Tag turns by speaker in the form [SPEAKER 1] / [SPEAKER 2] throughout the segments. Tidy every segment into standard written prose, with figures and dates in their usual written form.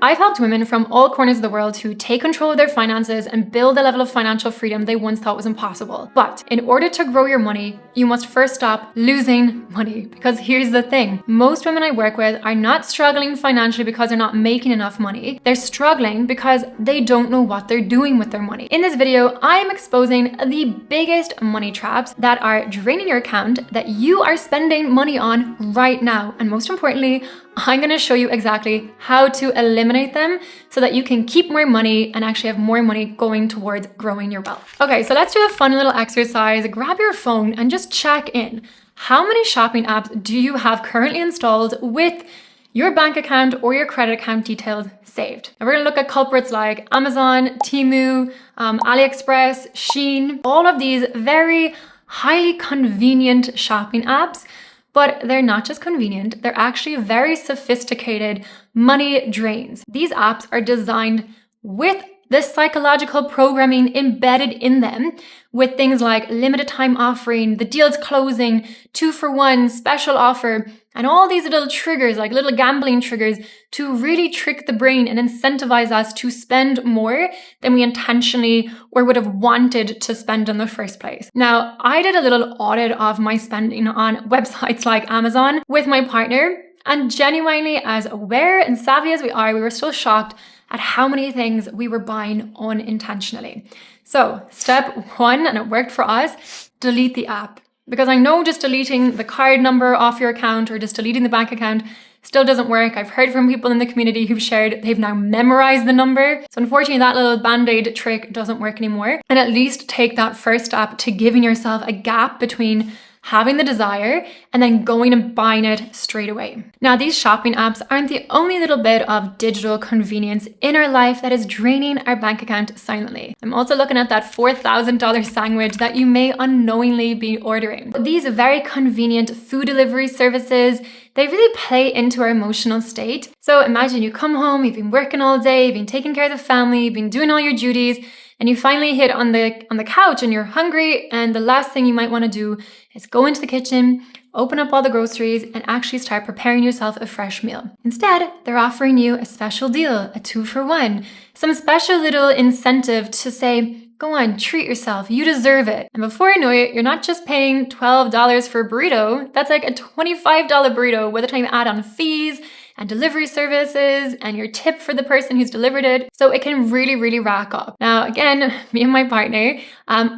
[SPEAKER 1] I've helped women from all corners of the world to take control of their finances and build a level of financial freedom they once thought was impossible. But in order to grow your money, you must first stop losing money. Because here's the thing, most women I work with are not struggling financially because they're not making enough money. They're struggling because they don't know what they're doing with their money. In this video, I am exposing the biggest money traps that are draining your account that you are spending money on right now. And most importantly, I'm going to show you exactly how to eliminate them so that you can keep more money and actually have more money going towards growing your wealth. Okay, so let's do a fun little exercise. Grab your phone and just check in. How many shopping apps do you have currently installed with your bank account or your credit account details saved? And we're going to look at culprits like Amazon, Temu, AliExpress, Shein, all of these very highly convenient shopping apps. But they're not just convenient, they're actually very sophisticated money drains. These apps are designed with this psychological programming embedded in them, with things like limited time offering, the deal's closing, 2 for 1, special offer, and all these little triggers, like little gambling triggers, to really trick the brain and incentivize us to spend more than we intentionally or would have wanted to spend in the first place. Now, I did a little audit of my spending on websites like Amazon with my partner, and genuinely, as aware and savvy as we are, we were still shocked at how many things we were buying unintentionally. So step 1, and it worked for us, delete the app. Because I know just deleting the card number off your account or just deleting the bank account still doesn't work. I've heard from people in the community who've shared they've now memorized the number. So unfortunately, that little band-aid trick doesn't work anymore. And at least take that first step to giving yourself a gap between having the desire and then going and buying it straight away. Now, these shopping apps aren't the only little bit of digital convenience in our life that is draining our bank account silently. I'm also looking at that $4,000 sandwich that you may unknowingly be ordering. These very convenient food delivery services, they really play into our emotional state. So imagine you come home, you've been working all day, you've been taking care of the family, you've been doing all your duties, and you finally hit on the couch and you're hungry, and the last thing you might want to do is go into the kitchen, open up all the groceries, and actually start preparing yourself a fresh meal. Instead, they're offering you a special deal, a 2 for 1, some special little incentive to say, go on, treat yourself, you deserve it. And before you know it, you're not just paying $12 for a burrito, that's like a $25 burrito by the time you add on fees and delivery services and your tip for the person who's delivered it. So it can really, really rack up. Now, again, me and my partner,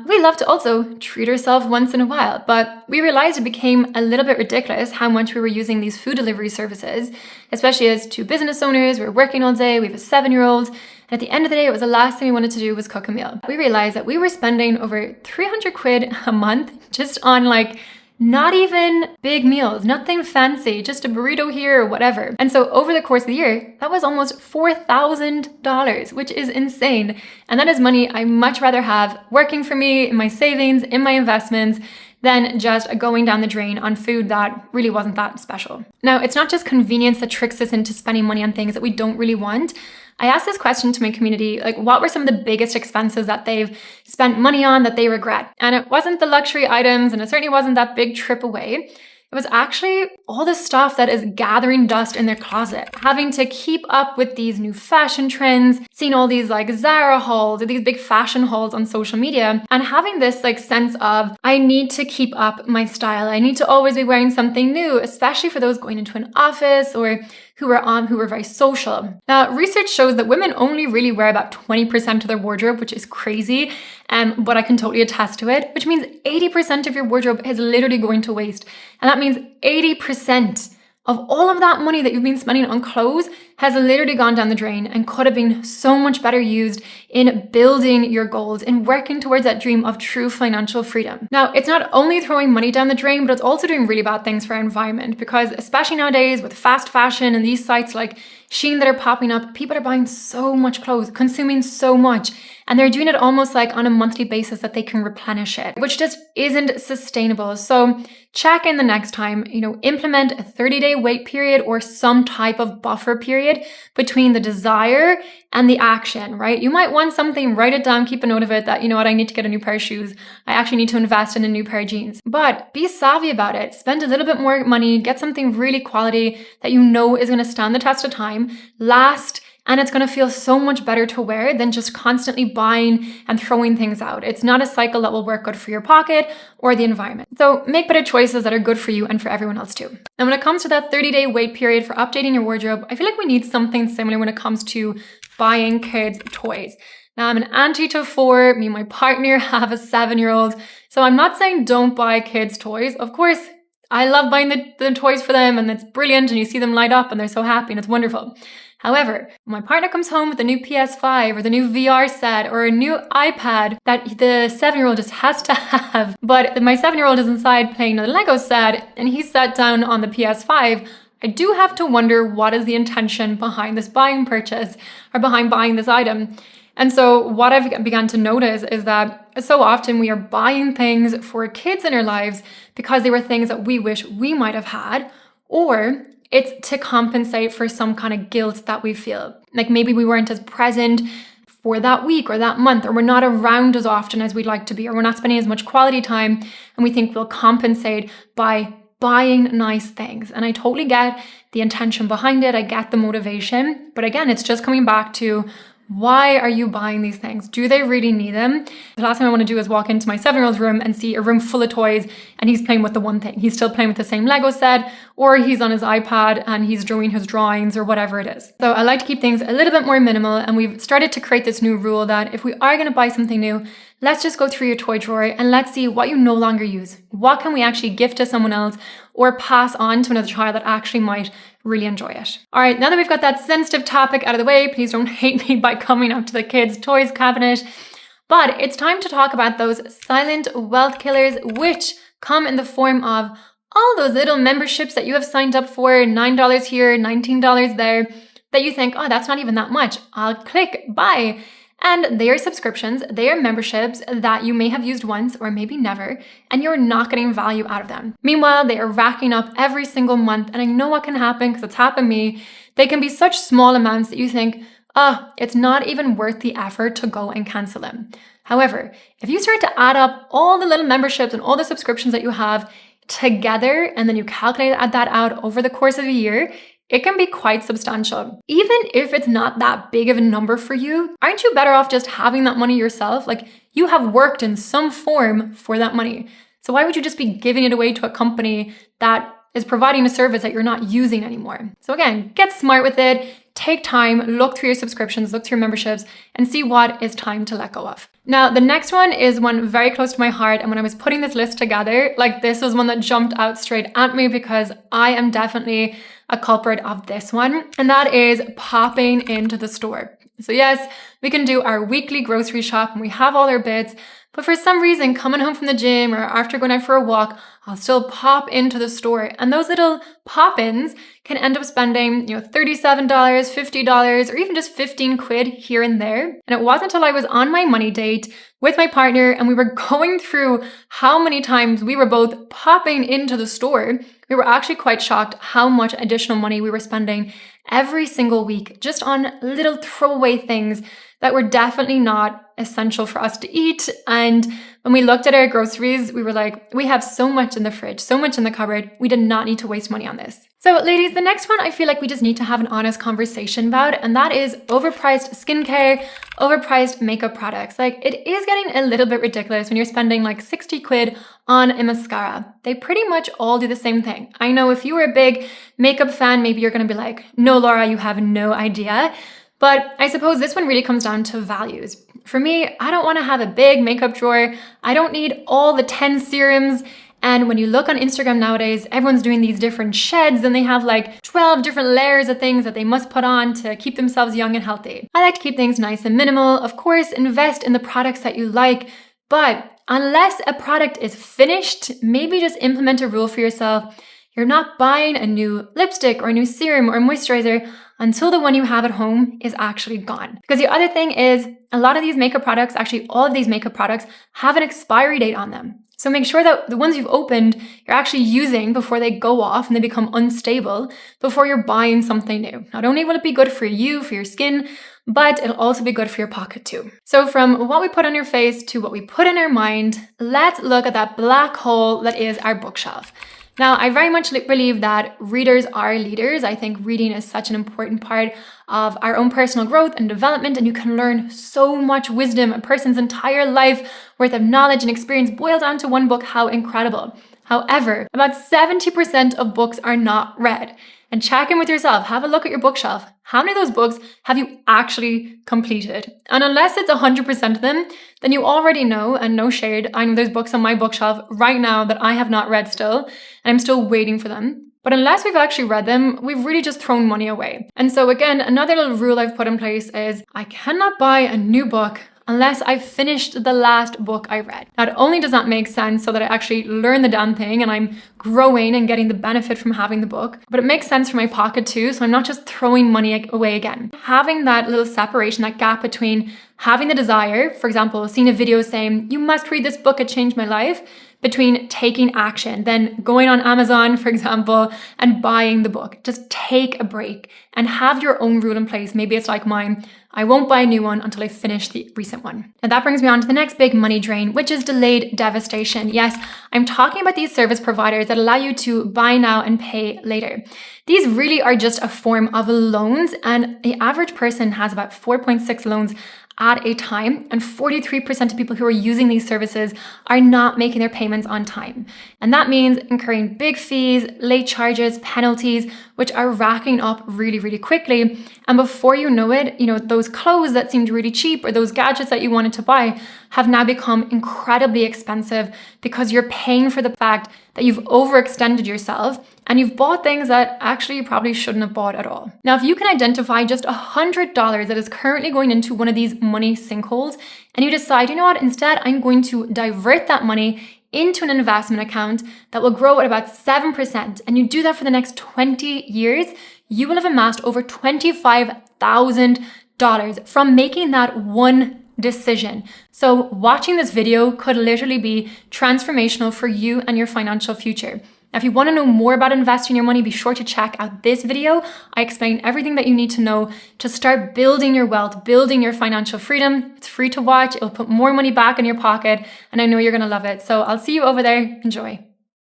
[SPEAKER 1] we love to also treat ourselves once in a while, but we realized it became a little bit ridiculous how much we were using these food delivery services, especially as 2 business owners. We're working all day, we have a 7-year-old. And at the end of the day, it was the last thing we wanted to do was cook a meal. We realized that we were spending over 300 quid a month just on like not even big meals, nothing fancy, just a burrito here or whatever. And so over the course of the year, that was almost $4,000, which is insane. And that is money I much rather have working for me in my savings, in my investments, than just going down the drain on food that really wasn't that special. Now, it's not just convenience that tricks us into spending money on things that we don't really want. I asked this question to my community, like what were some of the biggest expenses that they've spent money on that they regret? And it wasn't the luxury items, and it certainly wasn't that big trip away. It was actually all the stuff that is gathering dust in their closet, having to keep up with these new fashion trends, seeing all these like Zara hauls or these big fashion hauls on social media, and having this like sense of, I need to keep up my style. I need to always be wearing something new, especially for those going into an office or who were very social. Now, research shows that women only really wear about 20% of their wardrobe, which is crazy, but I can totally attest to it, which means 80% of your wardrobe is literally going to waste. And that means 80% of all of that money that you've been spending on clothes has literally gone down the drain and could have been so much better used in building your goals and working towards that dream of true financial freedom. Now, it's not only throwing money down the drain, but it's also doing really bad things for our environment, because especially nowadays with fast fashion and these sites like Shein that are popping up, people are buying so much clothes, consuming so much, and they're doing it almost like on a monthly basis that they can replenish it, which just isn't sustainable. So check in the next time, implement a 30-day wait period or some type of buffer period between the desire and the action, right? You might want something, write it down, keep a note of it that, I need to get a new pair of shoes. I actually need to invest in a new pair of jeans. But be savvy about it. Spend a little bit more money, get something really quality that you know is going to stand the test of time, last, and it's going to feel so much better to wear than just constantly buying and throwing things out. It's not a cycle that will work good for your pocket or the environment. So make better choices that are good for you and for everyone else too. And when it comes to that 30-day wait period for updating your wardrobe, I feel like we need something similar when it comes to buying kids toys. Now, I'm an auntie to 4. Me and my partner have a 7-year-old. So I'm not saying don't buy kids toys. Of course, I love buying the toys for them, and it's brilliant, and you see them light up and they're so happy and it's wonderful. However, when my partner comes home with a new PS5 or the new VR set or a new iPad that the 7-year-old just has to have, but my 7-year-old is inside playing the Lego set and he's sat down on the PS5, I do have to wonder what is the intention behind this buying purchase or behind buying this item. And so what I've begun to notice is that so often we are buying things for kids in our lives because they were things that we wish we might have had, or it's to compensate for some kind of guilt that we feel. Like maybe we weren't as present for that week or that month, or we're not around as often as we'd like to be, or we're not spending as much quality time, and we think we'll compensate by buying nice things. And I totally get the intention behind it. I get the motivation. But again, it's just coming back to, why are you buying these things? Do they really need them? The last thing I want to do is walk into my 7-year-old's room and see a room full of toys and he's playing with the one thing. He's still playing with the same Lego set, or he's on his iPad and he's doing his drawings or whatever it is. So I like to keep things a little bit more minimal, and we've started to create this new rule that if we are going to buy something new, let's just go through your toy drawer and let's see what you no longer use. What can we actually gift to someone else or pass on to another child that actually might really enjoy it? All right, now that we've got that sensitive topic out of the way, please don't hate me by coming up to the kids' toys cabinet. But it's time to talk about those silent wealth killers, which come in the form of all those little memberships that you have signed up for, $9 here, $19 there, that you think, oh, that's not even that much. I'll click buy. And they are subscriptions, they are memberships that you may have used once or maybe never, and you're not getting value out of them. Meanwhile, they are racking up every single month, and I know what can happen because it's happened to me. They can be such small amounts that you think, it's not even worth the effort to go and cancel them. However, if you start to add up all the little memberships and all the subscriptions that you have together, and then you calculate that out over the course of a year, it can be quite substantial. Even if it's not that big of a number for you, aren't you better off just having that money yourself? Like, you have worked in some form for that money. So why would you just be giving it away to a company that is providing a service that you're not using anymore? So again, get smart with it. Take time, look through your subscriptions, look through your memberships, and see what is time to let go of. Now, the next one is one very close to my heart. And when I was putting this list together, this was one that jumped out straight at me because I am definitely a culprit of this one. And that is popping into the store. So yes, we can do our weekly grocery shop and we have all our bits, but for some reason, coming home from the gym or after going out for a walk, I'll still pop into the store. And those little pop-ins can end up spending, $37, $50, or even just 15 quid here and there. And it wasn't until I was on my money date with my partner and we were going through how many times we were both popping into the store, we were actually quite shocked how much additional money we were spending every single week just on little throwaway things that were definitely not essential for us to eat. And when we looked at our groceries, we were like, we have so much in the fridge, so much in the cupboard. We did not need to waste money on this. So ladies, the next one I feel like we just need to have an honest conversation about, and that is overpriced skincare, overpriced makeup products. It is getting a little bit ridiculous when you're spending 60 quid on a mascara. They pretty much all do the same thing. I know if you were a big makeup fan, maybe you're gonna be like, no, Laura, you have no idea. But I suppose this one really comes down to values. For me, I don't want to have a big makeup drawer. I don't need all the 10 serums. And when you look on Instagram nowadays, everyone's doing these different sheds and they have 12 different layers of things that they must put on to keep themselves young and healthy. I like to keep things nice and minimal. Of course, invest in the products that you like, but unless a product is finished, maybe just implement a rule for yourself. You're not buying a new lipstick or a new serum or moisturizer until the one you have at home is actually gone. Because the other thing is, a lot of these makeup products, actually all of these makeup products, have an expiry date on them. So make sure that the ones you've opened, you're actually using before they go off and they become unstable before you're buying something new. Not only will it be good for you, for your skin, but it'll also be good for your pocket too. So from what we put on your face to what we put in our mind, let's look at that black hole that is our bookshelf. Now, I very much believe that readers are leaders. I think reading is such an important part of our own personal growth and development, and you can learn so much wisdom, a person's entire life worth of knowledge and experience boiled down to one book. How incredible. However, about 70% of books are not read. And check in with yourself, have a look at your bookshelf. How many of those books have you actually completed? And unless it's 100% of them, then you already know, and no shade, I know there's books on my bookshelf right now that I have not read still, and I'm still waiting for them. But unless we've actually read them, we've really just thrown money away. And so again, another little rule I've put in place is I cannot buy a new book unless I've finished the last book I read. Not only does that make sense so that I actually learn the damn thing and I'm growing and getting the benefit from having the book, but it makes sense for my pocket too, so I'm not just throwing money away again. Having that little separation, that gap between having the desire, for example, seeing a video saying, you must read this book, it changed my life, between taking action, then going on Amazon, for example, and buying the book. Just take a break and have your own rule in place. Maybe it's like mine. I won't buy a new one until I finish the recent one. And that brings me on to the next big money drain, which is delayed devastation. Yes, I'm talking about these service providers that allow you to buy now and pay later. These really are just a form of loans, and the average person has about 4.6 loans at a time, and 43% of people who are using these services are not making their payments on time. And that means incurring big fees, late charges, penalties, which are racking up really, really quickly. And before you know it, those clothes that seemed really cheap or those gadgets that you wanted to buy have now become incredibly expensive because you're paying for the fact that you've overextended yourself and you've bought things that actually you probably shouldn't have bought at all. Now, if you can identify just $100 that is currently going into one of these money sinkholes, and you decide, you know what, instead I'm going to divert that money into an investment account that will grow at about 7%, and you do that for the next 20 years, you will have amassed over $25,000 from making that one decision. So watching this video could literally be transformational for you and your financial future. Now, if you want to know more about investing your money, be sure to check out this video. I explain everything that you need to know to start building your wealth, building your financial freedom. It's free to watch. It'll put more money back in your pocket, and I know you're going to love it. So I'll see you over there. Enjoy.